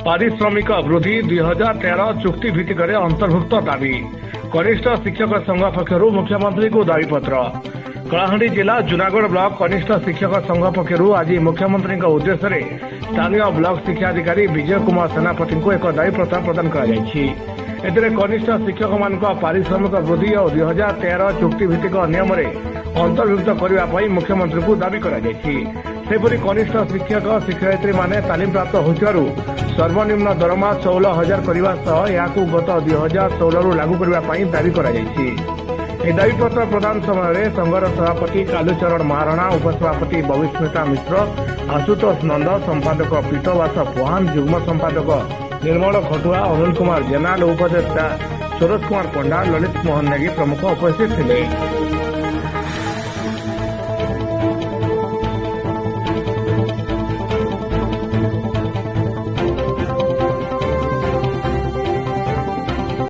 पारिश्रमिक वृद्धि 2013 चुक्ति भित्तिक अंतर्भुक्त दाबी कनिष्ठ शिक्षक संघ पक्षर मुख्यमंत्री को दाबीपत्र कलाहांडी जिला जुनागढ़ ब्लॉक कनिष्ठ शिक्षक संघ पक्षर आज मुख्यमंत्री उद्देश्य स्थानीय ब्लॉक शिक्षाधिकारी विजय कुमार सेनापति को एक दाबीपत्र प्रदान कर कनिष्ठ शिक्षक मान पारिश्रमिक वृद्धि और 2013 चुक्ति भित्तिक नियम अंतर्भुक्त करने मुख्यमंत्री को दाबी करपरि कनिष्ठ शिक्षक शिक्षयित्री माने तालीम प्राप्त होथिबारु सर्वनिम्न दरमा 16,000 करने सह गत 2016 लागू करने दाबी दाबीपत्र प्रदान समय संघर सभापति कालूचरण महाराणा उपसभापति बविस्मिता मिश्र आशुतोष नंद संपादक पीतवास पोहान जुग्म संपादक निर्मल खटुआ अनिल कुमार जेनाल उपदेष्टा सरोज कुमार पंडा ललित मोहन नेगी प्रमुख उपस्थित थे।